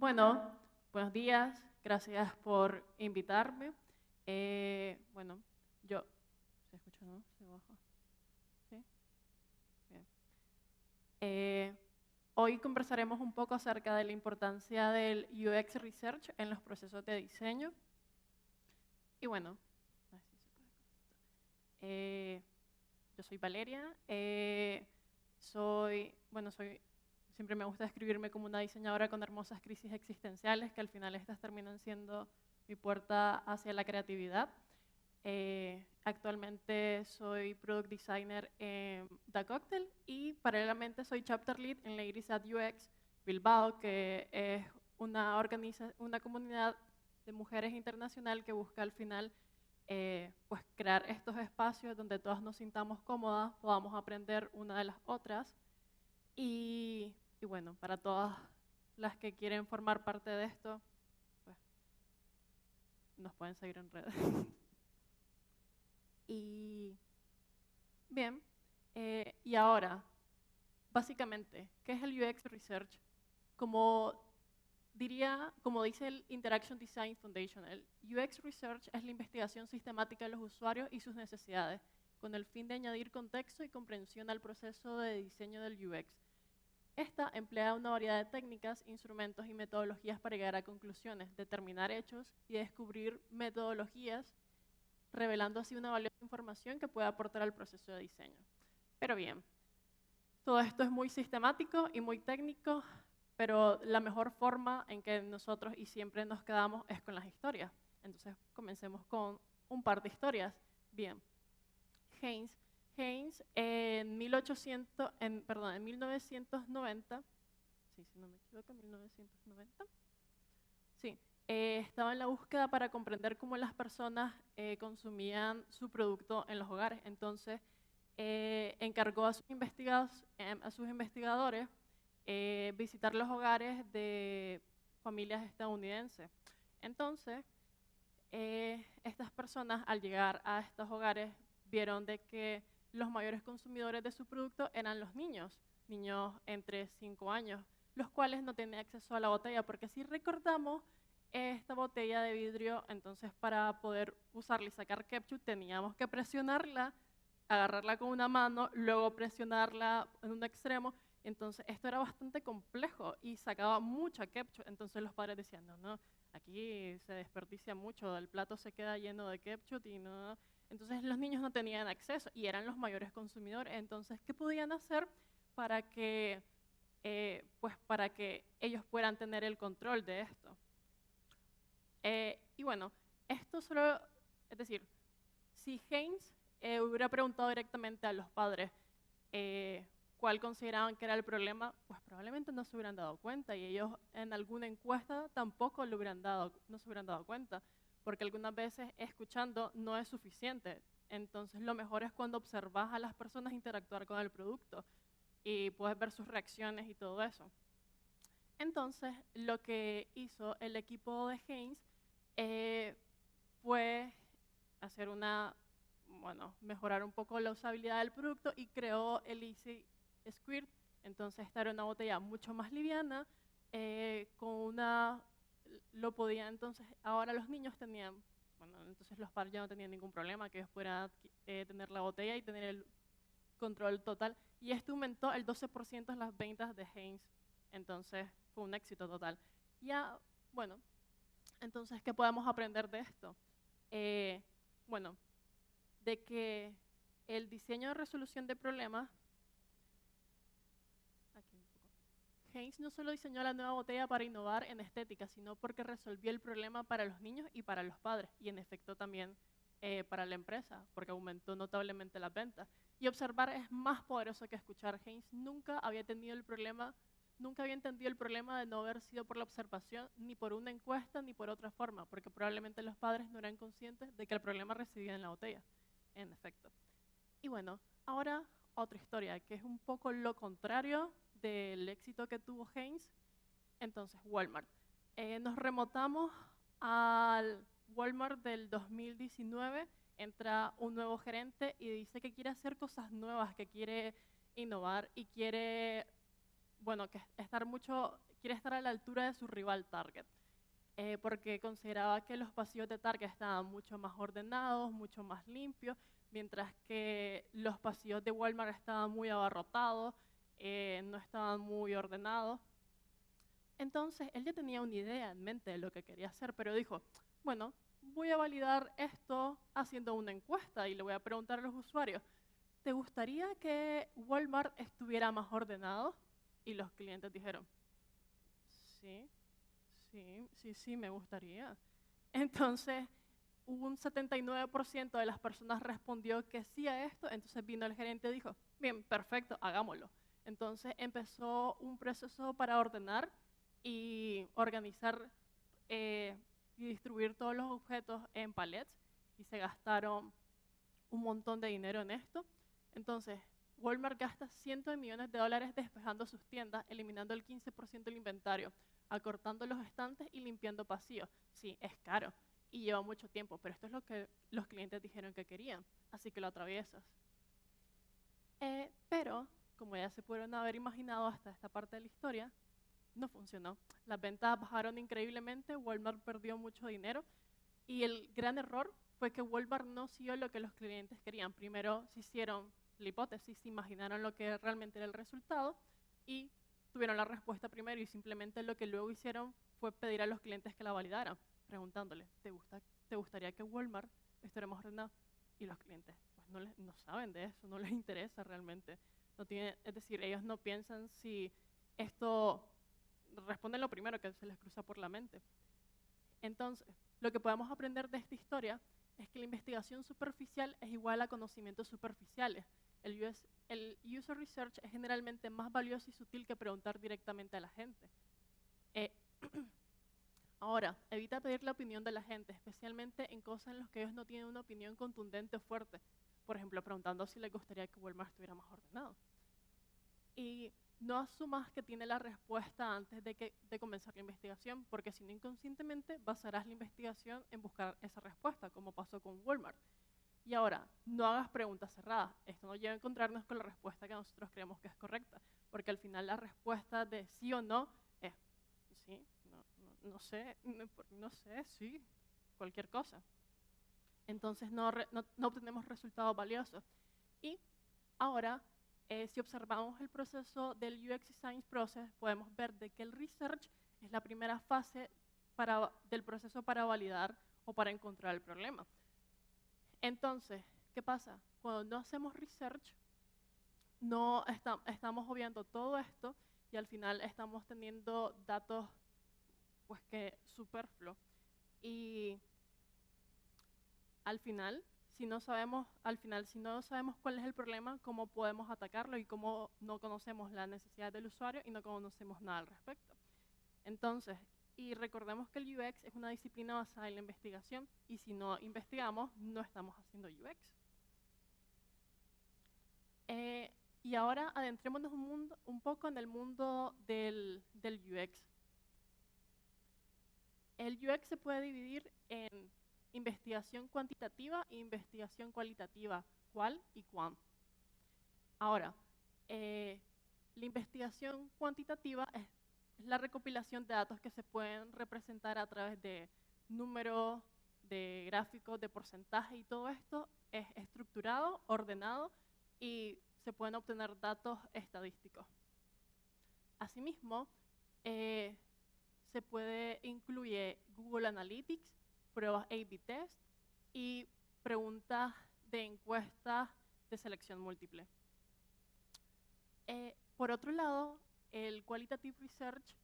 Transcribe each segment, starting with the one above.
Bueno, buenos días, gracias por invitarme. Bueno, yo... ¿Se escucha, no? ¿Se baja? ¿Sí? Bien. Eh, Hoy conversaremos un poco acerca de la importancia del UX Research en los procesos de diseño. Y bueno, así se puede con esto. Yo soy Valeria, siempre me gusta describirme como una diseñadora con hermosas crisis existenciales que al final estas terminan siendo mi puerta hacia la creatividad. Actualmente soy Product Designer en The Cocktail y paralelamente soy Chapter Lead en Ladies at UX Bilbao, que es una comunidad de mujeres internacional que busca al final pues crear estos espacios donde todas nos sintamos cómodas, podamos aprender una de las otras y bueno, para todas las que quieren formar parte de esto, pues nos pueden seguir en redes. Y bien, y ahora, básicamente, ¿qué es el UX Research? Como como dice el Interaction Design Foundation, el UX Research es la investigación sistemática de los usuarios y sus necesidades, con el fin de añadir contexto y comprensión al proceso de diseño del UX. Esta emplea una variedad de técnicas, instrumentos y metodologías para llegar a conclusiones, determinar hechos y descubrir metodologías, revelando así una valiosa información que puede aportar al proceso de diseño. Pero bien, todo esto es muy sistemático y muy técnico, pero la mejor forma en que nosotros y siempre nos quedamos es con las historias. Entonces, comencemos con un par de historias. Bien, Haynes, Haynes en 1990, sí, si no me equivoco, 1990, sí, estaba en la búsqueda para comprender cómo las personas consumían su producto en los hogares. Entonces, encargó a a sus investigadores visitar los hogares de familias estadounidenses. Entonces, estas personas al llegar a estos hogares vieron de que los mayores consumidores de su producto eran los niños, niños entre 5 años, los cuales no tenían acceso a la botella, porque si recordamos, esta botella de vidrio, entonces para poder usarla y sacar ketchup teníamos que presionarla, agarrarla con una mano, luego presionarla en un extremo. Entonces esto era bastante complejo y sacaba mucha ketchup. Entonces los padres decían, no, no, aquí se desperdicia mucho, el plato se queda lleno de ketchup y no. Entonces los niños no tenían acceso y eran los mayores consumidores. Entonces, ¿qué podían hacer para para que ellos puedan tener el control de esto? Y bueno, esto solo, es decir, si Haynes hubiera preguntado directamente a los padres cuál consideraban que era el problema, pues probablemente no se hubieran dado cuenta y ellos en alguna encuesta tampoco no se hubieran dado cuenta, porque algunas veces escuchando no es suficiente. Entonces lo mejor es cuando observas a las personas interactuar con el producto y puedes ver sus reacciones y todo eso. Entonces lo que hizo el equipo de Haynes fue hacer mejorar un poco la usabilidad del producto y creó el Easy Squirt. Entonces esta era una botella mucho más liviana, entonces ahora los niños tenían, bueno, entonces los padres ya no tenían ningún problema, que ellos pudieran tener la botella y tener el control total. Y esto aumentó el 12% en las ventas de Haynes. Entonces fue un éxito total. Ya, bueno, entonces, ¿qué podemos aprender de esto? Bueno, de que el diseño de resolución de problemas, aquí un poco, Haynes no solo diseñó la nueva botella para innovar en estética, sino porque resolvió el problema para los niños y para los padres, y en efecto también para la empresa, porque aumentó notablemente las ventas. Y observar es más poderoso que escuchar. Haynes nunca había entendido el problema de no haber sido por la observación, ni por una encuesta, ni por otra forma, porque probablemente los padres no eran conscientes de que el problema residía en la botella, en efecto. Y bueno, ahora otra historia, que es un poco lo contrario del éxito que tuvo Haynes. Entonces, Walmart. Nos remotamos al Walmart del 2019, entra un nuevo gerente y dice que quiere hacer cosas nuevas, que quiere innovar y quiere bueno, que quiere estar a la altura de su rival Target, porque consideraba que los pasillos de Target estaban mucho más ordenados, mucho más limpios, mientras que los pasillos de Walmart estaban muy abarrotados, no estaban muy ordenados. Entonces, él ya tenía una idea en mente de lo que quería hacer, pero dijo, bueno, voy a validar esto haciendo una encuesta y le voy a preguntar a los usuarios, ¿te gustaría que Walmart estuviera más ordenado? Y los clientes dijeron, sí, sí, me gustaría. Entonces, un 79% de las personas respondió que sí a esto, entonces vino el gerente y dijo, bien, perfecto, hagámoslo. Entonces empezó un proceso para ordenar y organizar y distribuir todos los objetos en palets y se gastaron un montón de dinero en esto. Entonces, Walmart gasta cientos de millones de dólares despejando sus tiendas, eliminando el 15% del inventario, acortando los estantes y limpiando pasillos. Sí, es caro y lleva mucho tiempo, pero esto es lo que los clientes dijeron que querían, así que lo atraviesas. Pero, como ya se pudieron haber imaginado hasta esta parte de la historia, no funcionó. Las ventas bajaron increíblemente, Walmart perdió mucho dinero y el gran error fue que Walmart no siguió lo que los clientes querían. Primero se hicieron la hipótesis, se imaginaron lo que realmente era el resultado y tuvieron la respuesta primero y simplemente lo que luego hicieron fue pedir a los clientes que la validaran, preguntándole, ¿te gustaría que Walmart estuviéramos ordenado? Y los clientes pues no saben de eso, no les interesa realmente. Es decir, ellos no piensan si esto, responden lo primero que se les cruza por la mente. Entonces, lo que podemos aprender de esta historia es que la investigación superficial es igual a conocimientos superficiales. El user research es generalmente más valioso y sutil que preguntar directamente a la gente. Ahora, evita pedir la opinión de la gente, especialmente en cosas en las que ellos no tienen una opinión contundente o fuerte. Por ejemplo, preguntando si les gustaría que Walmart estuviera más ordenado. Y no asumas que tiene la respuesta antes de comenzar la investigación, porque si no, inconscientemente basarás la investigación en buscar esa respuesta, como pasó con Walmart. Y ahora, no hagas preguntas cerradas. Esto nos lleva a encontrarnos con la respuesta que nosotros creemos que es correcta, porque al final la respuesta de sí o no es sí, no sé, sí, cualquier cosa. Entonces no obtenemos resultados valiosos. Y ahora, si observamos el proceso del UX Design Process, podemos ver de que el research es la primera fase del proceso para validar o para encontrar el problema. Entonces, ¿qué pasa? Cuando no hacemos research, no estamos obviando todo esto y al final estamos teniendo datos pues que superfluos. Y al final, si no sabemos cuál es el problema, cómo podemos atacarlo y cómo no conocemos la necesidad del usuario y no conocemos nada al respecto. Entonces, y recordemos que el UX es una disciplina basada en la investigación y si no investigamos, no estamos haciendo UX. Y ahora adentrémonos un poco en el mundo del UX. El UX se puede dividir en investigación cuantitativa e investigación cualitativa, cuál y cuán. Ahora, la investigación cuantitativa es la recopilación de datos que se pueden representar a través de números, de gráficos, de porcentaje y todo esto es estructurado, ordenado y se pueden obtener datos estadísticos. Asimismo, se puede incluir Google Analytics, pruebas A/B test y preguntas de encuestas de selección múltiple. Por otro lado, el Qualitative Research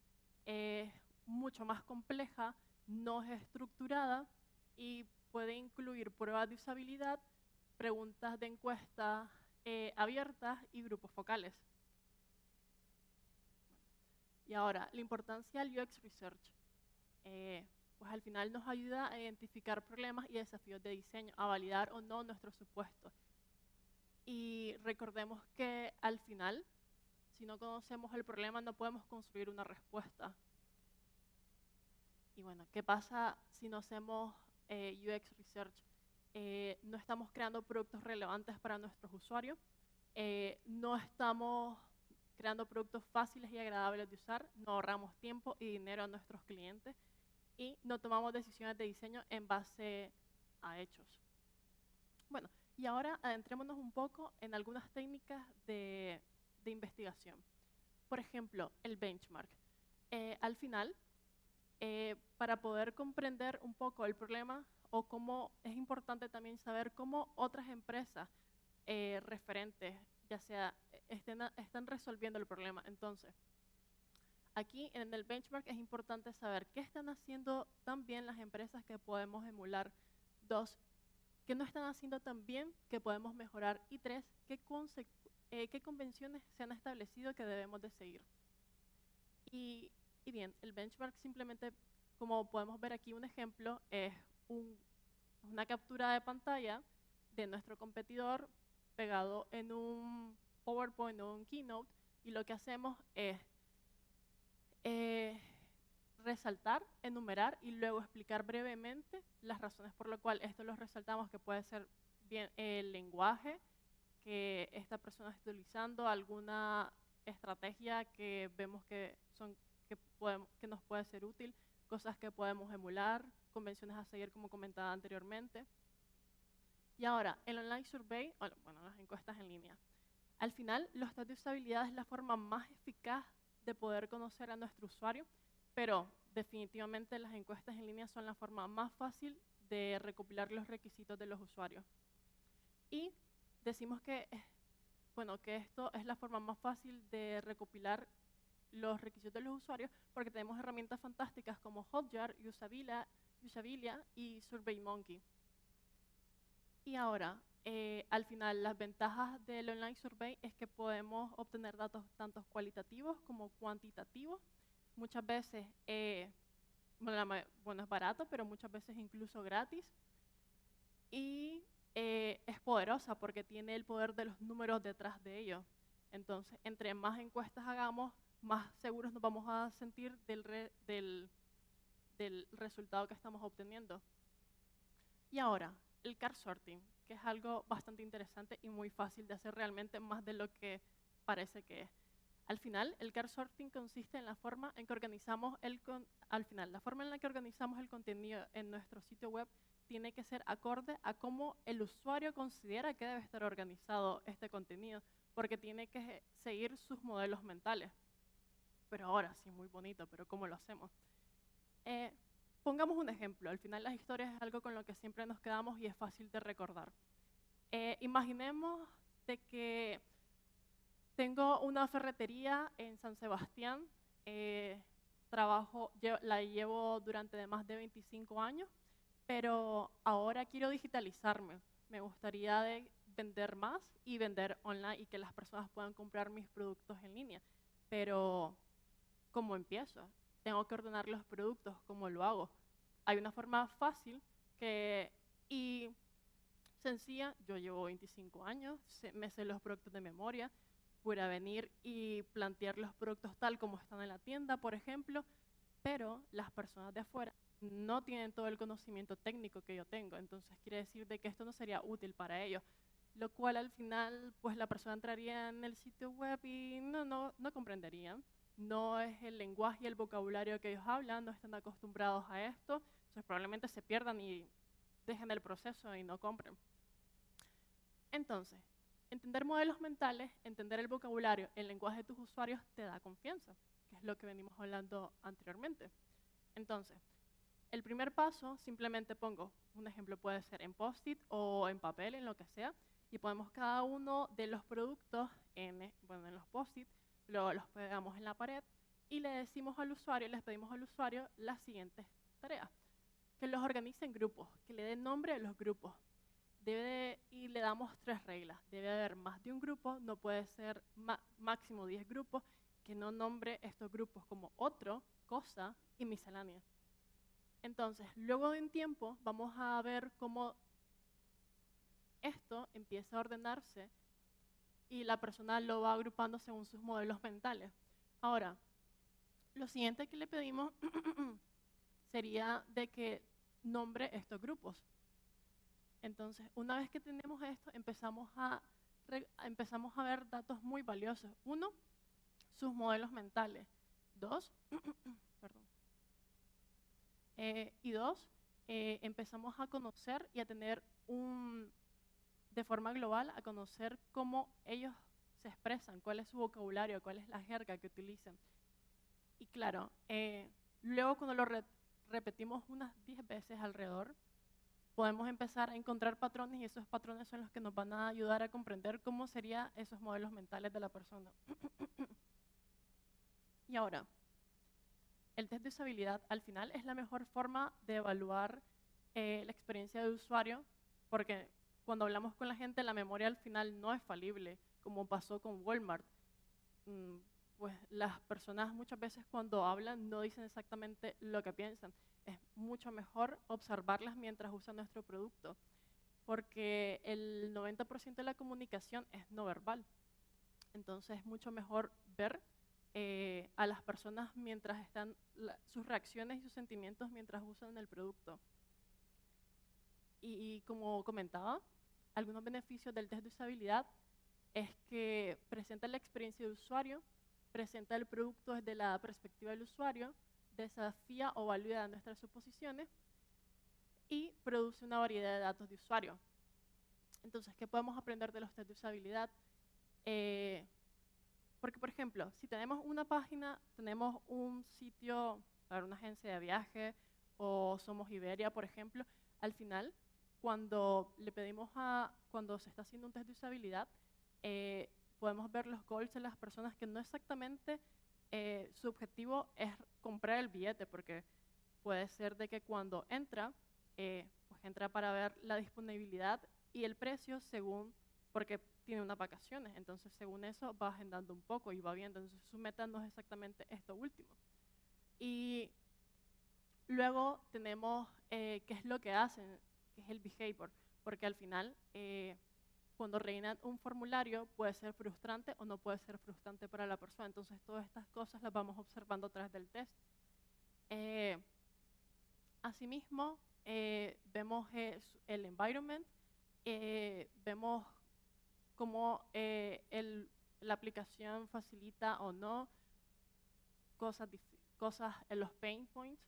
es mucho más compleja, no es estructurada y puede incluir pruebas de usabilidad, preguntas de encuestas abiertas y grupos focales. Y ahora, la importancia del UX Research. Pues al final nos ayuda a identificar problemas y desafíos de diseño, a validar o no nuestros supuestos. Y recordemos que al final, si no conocemos el problema, no podemos construir una respuesta. Y bueno, ¿qué pasa si no hacemos UX Research? No estamos creando productos relevantes para nuestros usuarios, no estamos creando productos fáciles y agradables de usar, no ahorramos tiempo y dinero a nuestros clientes y no tomamos decisiones de diseño en base a hechos. Bueno, y ahora adentrémonos un poco en algunas técnicas de investigación. Por ejemplo, el benchmark. Al final, para poder comprender un poco el problema o cómo es importante también saber cómo otras empresas referentes, ya sea, están resolviendo el problema. Entonces, aquí en el benchmark es importante saber qué están haciendo tan bien las empresas que podemos emular. 2, qué no están haciendo tan bien que podemos mejorar. Y 3, qué convenciones se han establecido que debemos de seguir. Y bien, el benchmark simplemente, como podemos ver aquí un ejemplo, es una captura de pantalla de nuestro competidor pegado en un PowerPoint o un Keynote, y lo que hacemos es resaltar, enumerar y luego explicar brevemente las razones por las cuales esto lo resaltamos, que puede ser bien el lenguaje que esta persona está utilizando, alguna estrategia que vemos que nos puede ser útil, cosas que podemos emular, convenciones a seguir como comentaba anteriormente. Y ahora, el online survey, bueno, las encuestas en línea. Al final, los test de usabilidad es la forma más eficaz de poder conocer a nuestro usuario, pero definitivamente las encuestas en línea son la forma más fácil de recopilar los requisitos de los usuarios. Y decimos que, bueno, que esto es la forma más fácil de recopilar los requisitos de los usuarios porque tenemos herramientas fantásticas como Hotjar, Usabilia y SurveyMonkey. Y ahora, al final, las ventajas del online survey es que podemos obtener datos tanto cualitativos como cuantitativos. Muchas veces, bueno, es barato, pero muchas veces incluso gratis. Y es poderosa porque tiene el poder de los números detrás de ello. Entonces, entre más encuestas hagamos, más seguros nos vamos a sentir del resultado que estamos obteniendo. Y ahora, el card sorting, que es algo bastante interesante y muy fácil de hacer realmente, más de lo que parece que es. Al final, el card sorting consiste en la forma en que organizamos la forma en la que organizamos el contenido en nuestro sitio web tiene que ser acorde a cómo el usuario considera que debe estar organizado este contenido, porque tiene que seguir sus modelos mentales. Pero ahora sí, muy bonito, pero ¿cómo lo hacemos? Pongamos un ejemplo. Al final, las historias es algo con lo que siempre nos quedamos y es fácil de recordar. Imaginemos de que tengo una ferretería en San Sebastián, la llevo durante más de 25 años, pero ahora quiero digitalizarme. Me gustaría vender más y vender online y que las personas puedan comprar mis productos en línea. Pero, ¿cómo empiezo? Tengo que ordenar los productos, ¿cómo lo hago? Hay una forma fácil y sencilla. Yo llevo 25 años, me sé los productos de memoria. Pudiera venir y plantear los productos tal como están en la tienda, por ejemplo, pero las personas de afuera no tienen todo el conocimiento técnico que yo tengo, entonces quiere decir de que esto no sería útil para ellos, lo cual al final, pues la persona entraría en el sitio web y no comprenderían. No es el lenguaje y el vocabulario que ellos hablan, no están acostumbrados a esto, entonces probablemente se pierdan y dejen el proceso y no compren. Entonces, entender modelos mentales, entender el vocabulario, el lenguaje de tus usuarios te da confianza, que es lo que venimos hablando anteriormente. Entonces, el primer paso, simplemente pongo un ejemplo, puede ser en post-it o en papel, en lo que sea, y ponemos cada uno de los productos en los post-it, luego los pegamos en la pared y les pedimos al usuario las siguientes tareas. Que los organice en grupos, que le dé nombre a los grupos. Y le damos 3 reglas. Debe haber más de un grupo, no puede ser máximo 10 grupos, que no nombre estos grupos como otro, cosa y miscelánea. Entonces, luego de un tiempo, vamos a ver cómo esto empieza a ordenarse y la persona lo va agrupando según sus modelos mentales. Ahora, lo siguiente que le pedimos sería de que nombre estos grupos. Entonces, una vez que tenemos esto, empezamos a ver datos muy valiosos. Uno, sus modelos mentales. Dos, perdón. Y dos, empezamos a conocer y a tener de forma global, a conocer cómo ellos se expresan, cuál es su vocabulario, cuál es la jerga que utilizan. Y claro, luego cuando lo repetimos unas 10 veces alrededor, podemos empezar a encontrar patrones y esos patrones son los que nos van a ayudar a comprender cómo serían esos modelos mentales de la persona. Y ahora, el test de usabilidad al final es la mejor forma de evaluar la experiencia de usuario, porque cuando hablamos con la gente, la memoria al final no es falible, como pasó con Walmart. Pues las personas muchas veces cuando hablan no dicen exactamente lo que piensan. Es mucho mejor observarlas mientras usan nuestro producto, porque el 90% de la comunicación es no verbal. Entonces es mucho mejor ver a las personas mientras están, sus reacciones y sus sentimientos mientras usan el producto. Y como comentaba, algunos beneficios del test de usabilidad es que presenta la experiencia de usuario, presenta el producto desde la perspectiva del usuario, desafía o valida nuestras suposiciones y produce una variedad de datos de usuario. Entonces, ¿qué podemos aprender de los test de usabilidad? Porque, por ejemplo, si tenemos una página, tenemos un sitio para una agencia de viaje o somos Iberia, por ejemplo, al final, cuando le pedimos cuando se está haciendo un test de usabilidad, podemos ver los goals de las personas que no exactamente su objetivo es comprar el billete, porque puede ser de que cuando entra, pues entra para ver la disponibilidad y el precio según, porque tiene unas vacaciones, entonces según eso va agendando un poco y va viendo, entonces su meta no es exactamente esto último. Y luego tenemos qué es lo que hacen, que es el behavior, porque al final cuando rellenan un formulario puede ser frustrante o no puede ser frustrante para la persona. Entonces, todas estas cosas las vamos observando a través del test. Asimismo, vemos el environment, vemos cómo la aplicación facilita o no cosas en los pain points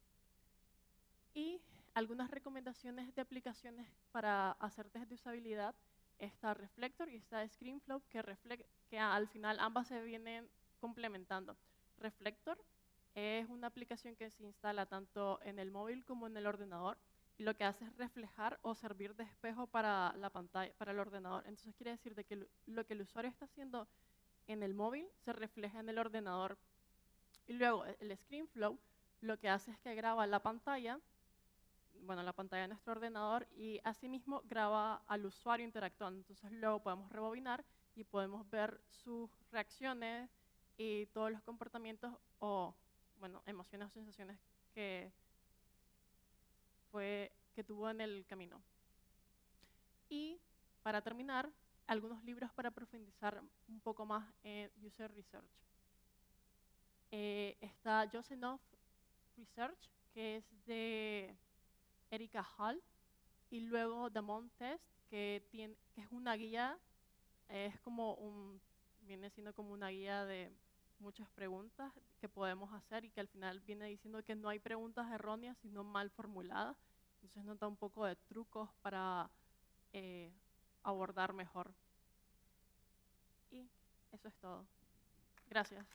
y algunas recomendaciones de aplicaciones para hacer test de usabilidad. Está Reflector y está ScreenFlow, que al final ambas se vienen complementando. Reflector es una aplicación que se instala tanto en el móvil como en el ordenador y lo que hace es reflejar o servir de espejo para la pantalla, para el ordenador. Entonces quiere decir de que lo que el usuario está haciendo en el móvil se refleja en el ordenador. Y luego el ScreenFlow lo que hace es que graba la pantalla, bueno, la pantalla de nuestro ordenador y asimismo graba al usuario interactuando. Entonces luego podemos rebobinar y podemos ver sus reacciones y todos los comportamientos o, bueno, emociones o sensaciones que tuvo en el camino. Y para terminar, algunos libros para profundizar un poco más en User Research. Está Just Enough Research, que es de Erika Hall, y luego The Monk Test, que es una guía, viene siendo como una guía de muchas preguntas que podemos hacer y que al final viene diciendo que no hay preguntas erróneas, sino mal formuladas. Entonces nos da un poco de trucos para abordar mejor. Y eso es todo. Gracias.